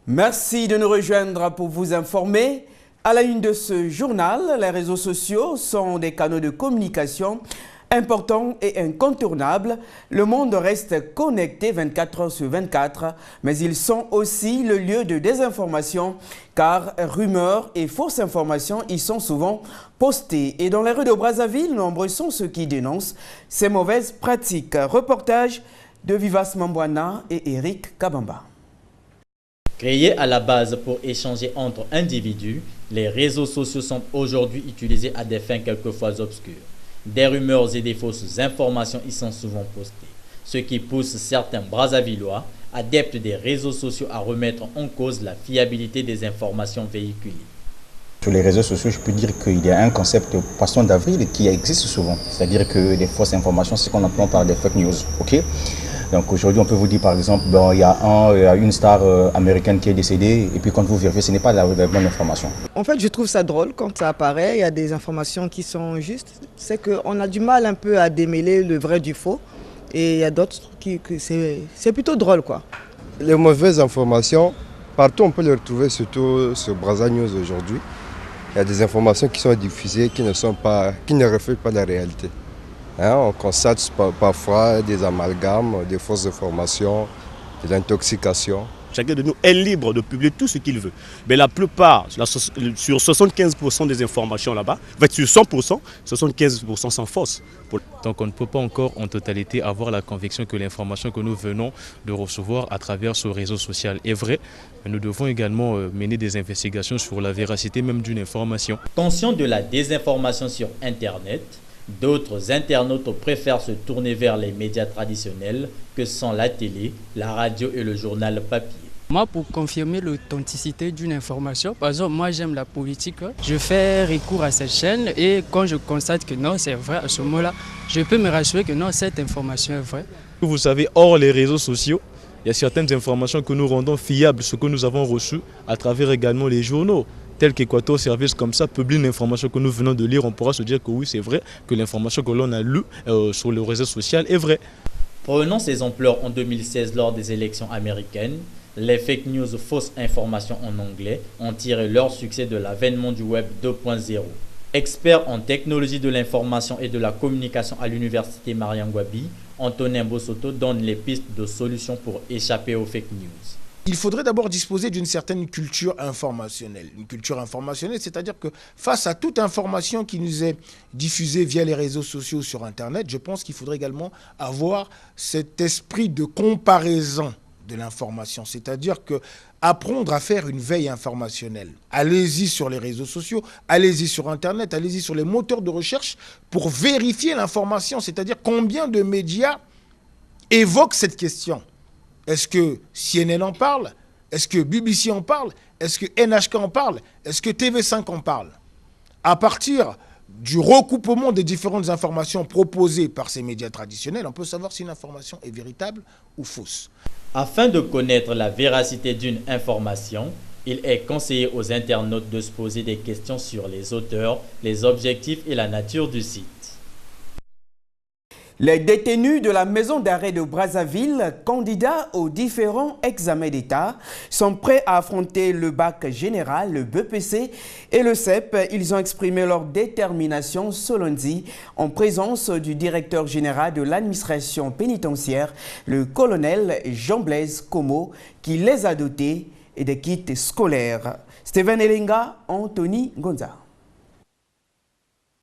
Merci de nous rejoindre pour vous informer. À la une de ce journal, les réseaux sociaux sont des canaux de communication importants et incontournables. Le monde reste connecté 24 heures sur 24, mais ils sont aussi le lieu de désinformation car rumeurs et fausses informations y sont souvent postées. Et dans les rues de Brazzaville, nombreux sont ceux qui dénoncent ces mauvaises pratiques. Reportage de Vivas Mambwana et Eric Kabamba. Créés à la base pour échanger entre individus, les réseaux sociaux sont aujourd'hui utilisés à des fins quelquefois obscures. Des rumeurs et des fausses informations y sont souvent postées, ce qui pousse certains Brazzavillois, adeptes des réseaux sociaux, à remettre en cause la fiabilité des informations véhiculées. Sur les réseaux sociaux, je peux dire qu'il y a un concept poisson d'avril qui existe souvent, c'est-à-dire que les fausses informations, c'est ce qu'on entend par des fake news, ok? Donc aujourd'hui, on peut vous dire par exemple, il y a une star américaine qui est décédée, et puis quand vous vérifiez, ce n'est pas la bonne information. En fait, je trouve ça drôle quand ça apparaît, il y a des informations qui sont justes. C'est qu'on a du mal un peu à démêler le vrai du faux, et il y a d'autres c'est plutôt drôle, quoi. Les mauvaises informations, partout on peut les retrouver, surtout sur Brazza News aujourd'hui. Il y a des informations qui sont diffusées qui ne reflètent pas la réalité. On constate parfois des amalgames, des fausses informations, de l'intoxication. Chacun de nous est libre de publier tout ce qu'il veut. Mais la plupart, sur 75% des informations là-bas, en fait sur 100%, 75% sont fausses. Donc on ne peut pas encore en totalité avoir la conviction que l'information que nous venons de recevoir à travers ce réseau social est vraie. Mais nous devons également mener des investigations sur la véracité même d'une information. Conscient de la désinformation sur Internet, d'autres internautes préfèrent se tourner vers les médias traditionnels que sont la télé, la radio et le journal papier. Moi, pour confirmer l'authenticité d'une information, par exemple, moi j'aime la politique, je fais recours à cette chaîne et quand je constate que non, c'est vrai, à ce moment-là, je peux me rassurer que non, cette information est vraie. Vous savez, hors les réseaux sociaux, il y a certaines informations que nous rendons fiables, ce que nous avons reçu à travers également les journaux. Tel qu'Equator Service comme ça publie une information que nous venons de lire, on pourra se dire que oui, c'est vrai, que l'information que l'on a lue sur le réseau social est vraie. Prenons ces ampleurs en 2016 lors des élections américaines. Les fake news, fausses informations en anglais, ont tiré leur succès de l'avènement du web 2.0. Expert en technologie de l'information et de la communication à l'université Mariangwabi, Antonin Bosoto donne les pistes de solutions pour échapper aux fake news. Il faudrait d'abord disposer d'une certaine culture informationnelle. Une culture informationnelle, c'est-à-dire que face à toute information qui nous est diffusée via les réseaux sociaux sur Internet, je pense qu'il faudrait également avoir cet esprit de comparaison de l'information, c'est-à-dire que apprendre à faire une veille informationnelle. Allez-y sur les réseaux sociaux, allez-y sur Internet, allez-y sur les moteurs de recherche pour vérifier l'information, c'est-à-dire combien de médias évoquent cette question. Est-ce que CNN en parle? Est-ce que BBC en parle? Est-ce que NHK en parle? Est-ce que TV5 en parle? À partir du recoupement des différentes informations proposées par ces médias traditionnels, on peut savoir si une information est véritable ou fausse. Afin de connaître la véracité d'une information, il est conseillé aux internautes de se poser des questions sur les auteurs, les objectifs et la nature du site. Les détenus de la maison d'arrêt de Brazzaville, candidats aux différents examens d'État, sont prêts à affronter le bac général, le BEPC et le CEP. Ils ont exprimé leur détermination ce lundi en présence du directeur général de l'administration pénitentiaire, le colonel Jean-Blaise Como, qui les a dotés et des kits scolaires. Steven Elenga, Anthony Gonza.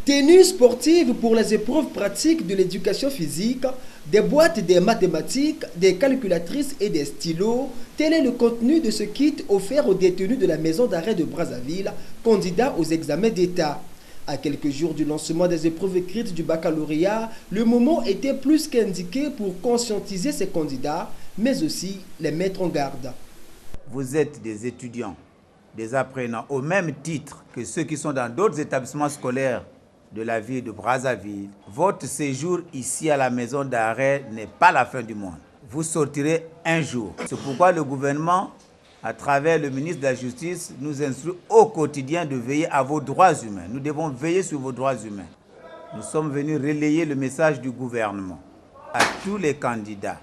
Tenues sportives pour les épreuves pratiques de l'éducation physique, des boîtes de mathématiques, des calculatrices et des stylos. Tel est le contenu de ce kit offert aux détenus de la maison d'arrêt de Brazzaville, candidats aux examens d'État. À quelques jours du lancement des épreuves écrites du baccalauréat, le moment était plus qu'indiqué pour conscientiser ces candidats, mais aussi les mettre en garde. Vous êtes des étudiants, des apprenants, au même titre que ceux qui sont dans d'autres établissements scolaires de la ville de Brazzaville. Votre séjour ici à la maison d'arrêt n'est pas la fin du monde. Vous sortirez un jour. C'est pourquoi le gouvernement, à travers le ministre de la Justice, nous instruit au quotidien de veiller à vos droits humains. Nous devons veiller sur vos droits humains. Nous sommes venus relayer le message du gouvernement à tous les candidats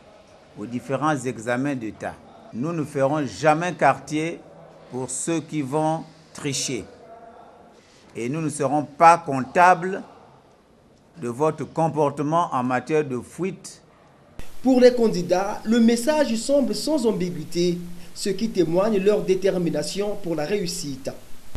aux différents examens d'État. nous ne ferons jamais quartier pour ceux qui vont tricher. Et nous ne serons pas comptables de votre comportement en matière de fuite. Pour les candidats, le message semble sans ambiguïté, ce qui témoigne leur détermination pour la réussite.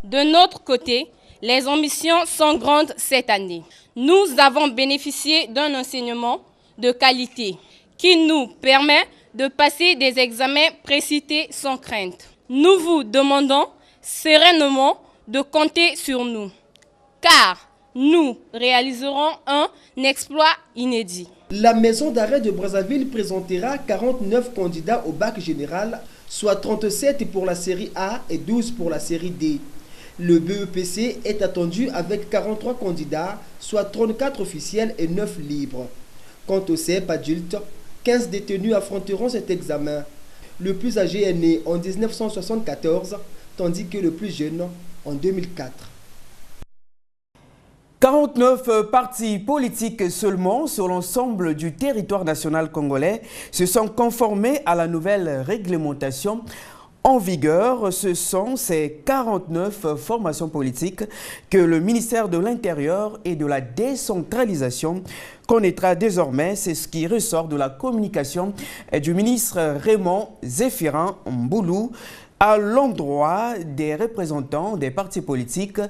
De notre côté, les ambitions sont grandes cette année. Nous avons bénéficié d'un enseignement de qualité qui nous permet de passer des examens précités sans crainte. Nous vous demandons sereinement de compter sur nous, car nous réaliserons un exploit inédit. La maison d'arrêt de Brazzaville présentera 49 candidats au bac général, soit 37 pour la série A et 12 pour la série D. Le BEPC est attendu avec 43 candidats, soit 34 officiels et 9 libres. Quant au CEP adulte, 15 détenus affronteront cet examen. Le plus âgé est né en 1974, tandis que le plus jeune en 2004. 49 partis politiques seulement sur l'ensemble du territoire national congolais se sont conformés à la nouvelle réglementation en vigueur. Ce sont ces 49 formations politiques que le ministère de l'Intérieur et de la décentralisation connaîtra désormais. C'est ce qui ressort de la communication du ministre Raymond Zéphirin Mboulou à l'endroit des représentants des partis politiques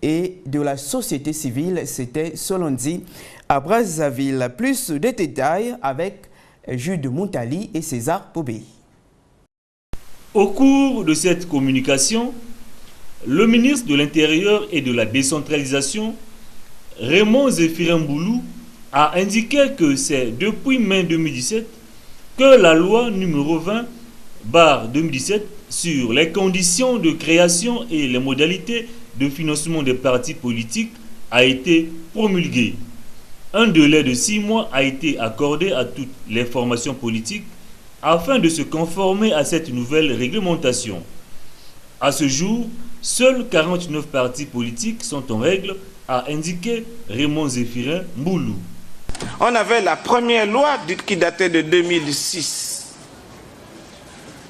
et de la société civile. C'était ce lundi à Brazzaville. Plus de détails avec Jude Moutali et César Pobé. Au cours de cette communication, le ministre de l'Intérieur et de la décentralisation, Raymond Zéphirin Mboulou, a indiqué que c'est depuis mai 2017 que la loi numéro 20/2017 sur les conditions de création et les modalités de financement des partis politiques a été promulguée. Un délai de 6 mois a été accordé à toutes les formations politiques afin de se conformer à cette nouvelle réglementation. À ce jour, seuls 49 partis politiques sont en règle, a indiqué Raymond Zéphirin Mboulou. On avait la première loi qui datait de 2006.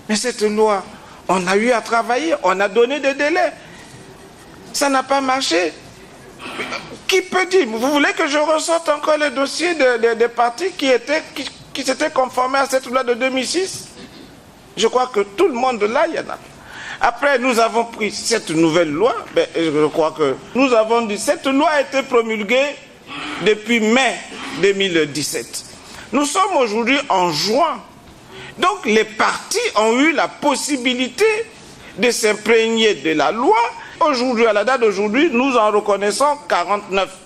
Mais cette loi, on a eu à travailler, on a donné des délais. Ça n'a pas marché. Qui peut dire? Vous voulez que je ressorte encore les dossiers des partis qui s'étaient conformés à cette loi de 2006? Je crois que tout le monde là, il y en a. Après, nous avons pris cette nouvelle loi. Je crois que nous avons dit cette loi a été promulguée depuis mai 2017. Nous sommes aujourd'hui en juin. Donc les partis ont eu la possibilité de s'imprégner de la loi. Aujourd'hui, à la date d'aujourd'hui, nous en reconnaissons 49.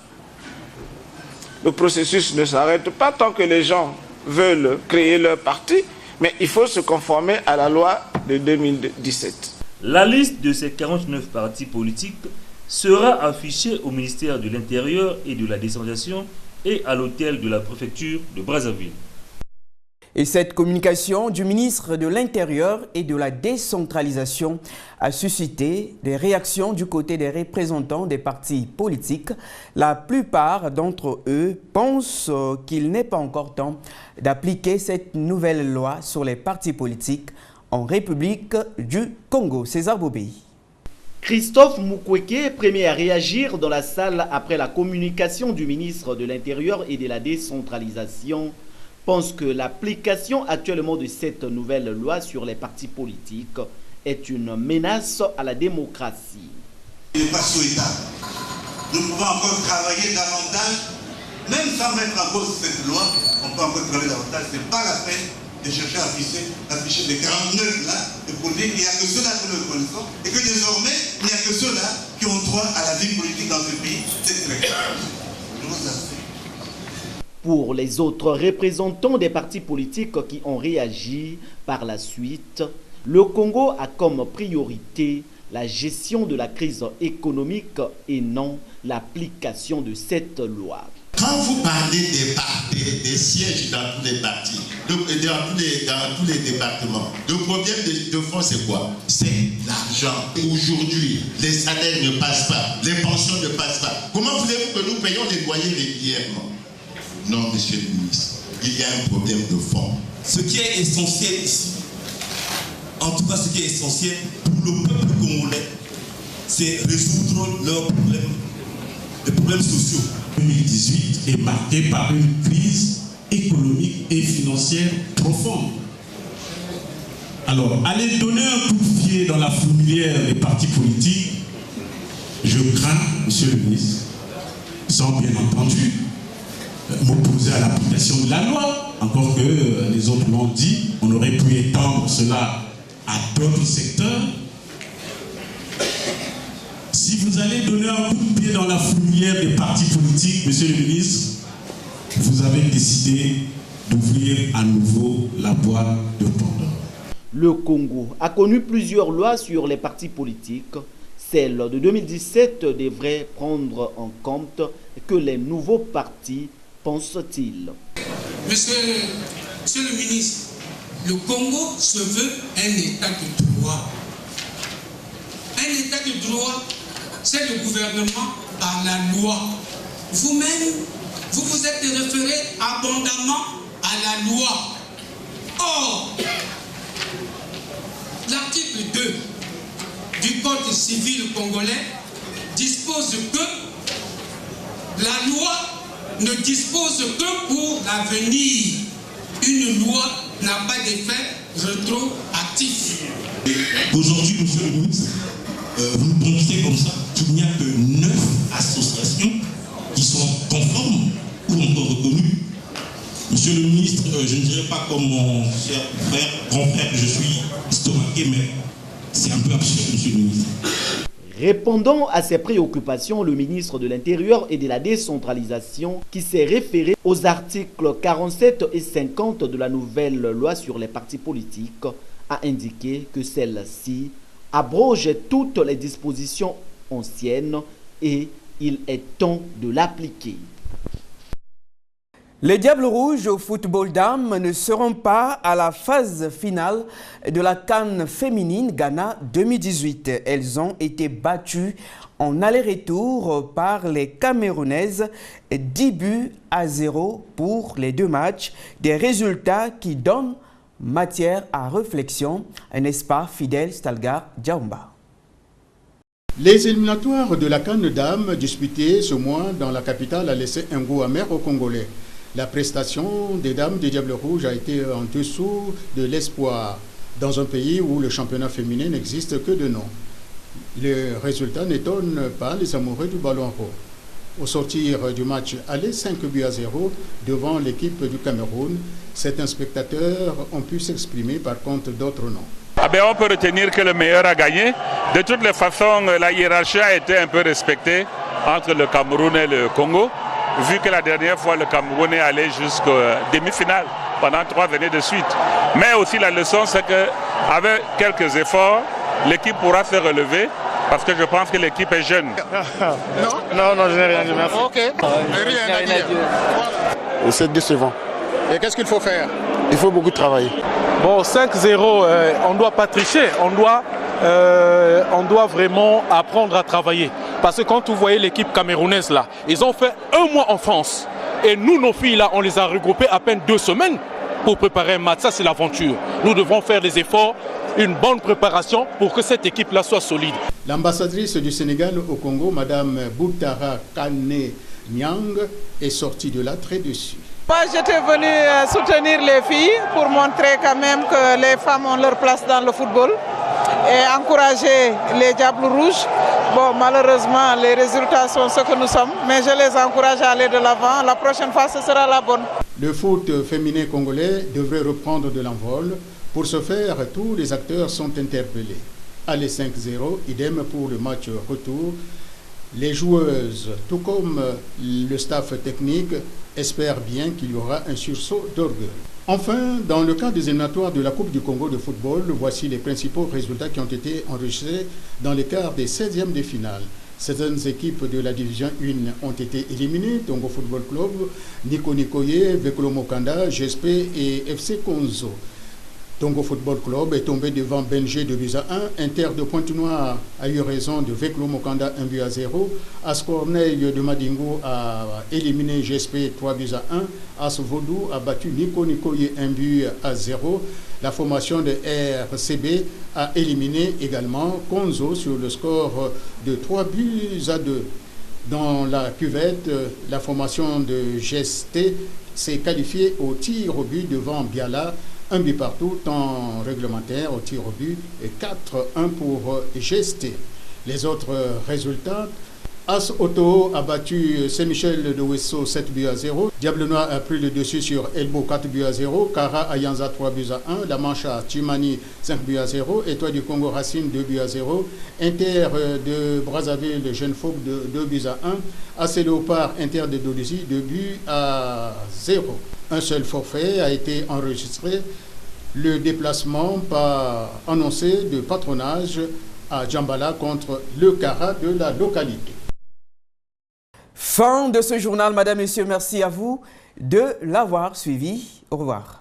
Le processus ne s'arrête pas tant que les gens veulent créer leur parti, mais il faut se conformer à la loi de 2017. La liste de ces 49 partis politiques sera affichée au ministère de l'Intérieur et de la décentralisation et à l'hôtel de la préfecture de Brazzaville. Et cette communication du ministre de l'Intérieur et de la décentralisation a suscité des réactions du côté des représentants des partis politiques. La plupart d'entre eux pensent qu'il n'est pas encore temps d'appliquer cette nouvelle loi sur les partis politiques en République du Congo. César Bobé. Christophe Mukwege, premier à réagir dans la salle après la communication du ministre de l'Intérieur et de la décentralisation, pense que l'application actuellement de cette nouvelle loi sur les partis politiques est une menace à la démocratie. Il n'est pas souhaitable. Nous pouvons encore travailler davantage, même sans mettre en cause cette loi, on peut encore travailler davantage. Ce n'est pas la peine de chercher à afficher les 49 là, et pour dire qu'il n'y a que ceux-là que nous connaissons, et que désormais, il n'y a que ceux-là qui ont droit à la vie politique dans ce pays. C'est très grave. Je vous assure. Pour les autres représentants des partis politiques qui ont réagi par la suite, le Congo a comme priorité la gestion de la crise économique et non l'application de cette loi. Quand vous parlez des sièges dans tous les partis, dans tous les départements, le problème de fond c'est quoi? C'est l'argent. Aujourd'hui, les salaires ne passent pas, les pensions ne passent pas. Comment voulez-vous que nous payions les loyers régulièrement? Non, monsieur le ministre, il y a un problème de fond. Ce qui est essentiel ici, en tout cas, ce qui est essentiel pour le peuple congolais, c'est résoudre les problèmes sociaux. 2018 est marqué par une crise économique et financière profonde. Alors, aller donner un coup de pied dans la fourmilière des partis politiques, je crains, monsieur le ministre, sans bien entendu m'opposer à l'application de la loi, encore que les autres l'ont dit, on aurait pu étendre cela à d'autres secteurs. Si vous allez donner un coup de pied dans la fourmilière des partis politiques, monsieur le ministre, vous avez décidé d'ouvrir à nouveau la boîte de Pandore. Le Congo a connu plusieurs lois sur les partis politiques. Celle de 2017 devrait prendre en compte que les nouveaux partis pensent-ils. Monsieur le ministre, le Congo se veut un état de droit. Un état de droit, c'est le gouvernement par la loi. Vous-même, vous vous êtes référé abondamment à la loi. Or, l'article 2 du Code civil congolais dispose que la loi ne dispose que pour l'avenir. Une loi n'a pas d'effet rétroactif. Aujourd'hui, monsieur le ministre, vous nous promettez comme ça qu'il n'y a que 9 associations qui sont conformes ou encore reconnues. Monsieur le ministre, je ne dirais pas comme mon cher frère, grand frère que je suis estomaqué, mais c'est un peu absurde, monsieur le ministre. Répondant à ces préoccupations, le ministre de l'Intérieur et de la décentralisation, qui s'est référé aux articles 47 et 50 de la nouvelle loi sur les partis politiques, a indiqué que celle-ci abroge toutes les dispositions anciennes et il est temps de l'appliquer. Les Diables Rouges au football dames ne seront pas à la phase finale de la CAN féminine Ghana 2018. Elles ont été battues en aller-retour par les Camerounaises, 10 buts à 0 pour les 2 matchs. Des résultats qui donnent matière à réflexion, n'est-ce pas, Fidèle Stalgar Djaoumba? Les éliminatoires de la CAN Dames disputées ce mois dans la capitale a laissé un goût amer aux Congolais. La prestation des dames des Diables Rouges a été en dessous de l'espoir dans un pays où le championnat féminin n'existe que de nom. Le résultat n'étonne pas les amoureux du ballon rond. Au sortir du match aller 5 buts à 0 devant l'équipe du Cameroun, certains spectateurs ont pu s'exprimer, par contre d'autres non. On peut retenir que le meilleur a gagné. De toutes les façons, la hiérarchie a été un peu respectée entre le Cameroun et le Congo, vu que la dernière fois le Cameroun est allé jusqu'aux demi-finales pendant 3 années de suite. Mais aussi la leçon, c'est qu'avec quelques efforts, l'équipe pourra se relever, parce que je pense que l'équipe est jeune. Non, je n'ai rien dit, merci. Ok, rien à dire. C'est décevant. Et qu'est-ce qu'il faut faire? Il faut beaucoup travailler. Bon, 5-0, on ne doit pas tricher, on doit vraiment apprendre à travailler. Parce que quand vous voyez l'équipe camerounaise là, ils ont fait 1 mois en France. Et nous, nos filles là, on les a regroupées à peine 2 semaines pour préparer un match. Ça, c'est l'aventure. Nous devons faire des efforts, une bonne préparation pour que cette équipe là soit solide. L'ambassadrice du Sénégal au Congo, Madame Boutara Kane Nyang, est sortie de là très déçue. Moi, j'étais venue soutenir les filles pour montrer quand même que les femmes ont leur place dans le football et encourager les Diables Rouges. Bon, malheureusement, les résultats sont ce que nous sommes, mais je les encourage à aller de l'avant. La prochaine fois, ce sera la bonne. Le foot féminin congolais devrait reprendre de l'envol. Pour ce faire, tous les acteurs sont interpellés. Allez 5-0, idem pour le match retour. Les joueuses, tout comme le staff technique, espèrent bien qu'il y aura un sursaut d'orgueil. Enfin, dans le cas des éliminatoires de la Coupe du Congo de football, voici les principaux résultats qui ont été enregistrés dans les quarts des 16e de finale. Certaines équipes de la division 1 ont été éliminées, Tongo Football Club, Nico Nikoye, Veklo Mokanda, GSP et FC Konzo. Tongo Football Club est tombé devant Benjé de buts à 1. Inter de Pointe-Noire a eu raison de Veklo Mokanda 1 but à 0. As Corneille de Madingo a éliminé GSP 3 buts à 1. As Vodou a battu Nico Nikoye 1 but à 0. La formation de RCB a éliminé également Konzo sur le score de 3-2. Dans la cuvette, la formation de GST s'est qualifiée au tir au but devant Biala, 1 but partout, temps réglementaire au tir au but et 4-1 pour GST. Les autres résultats: As Auto a battu Saint-Michel de Ouesso 7-0. Diable Noir a pris le dessus sur Elbo 4-0. Kara Ayanza 3-1. La Mancha Chimani 5-0. Étoile du Congo Racine 2-0. Inter de Brazzaville de Jeune Fauve 2-1. AC Léopard Inter de Dolisie 2-0. Un seul forfait a été enregistré. Le déplacement pas annoncé de patronage à Djambala contre le Kara de la localité. Fin de ce journal, Madame, Monsieur, merci à vous de l'avoir suivi. Au revoir.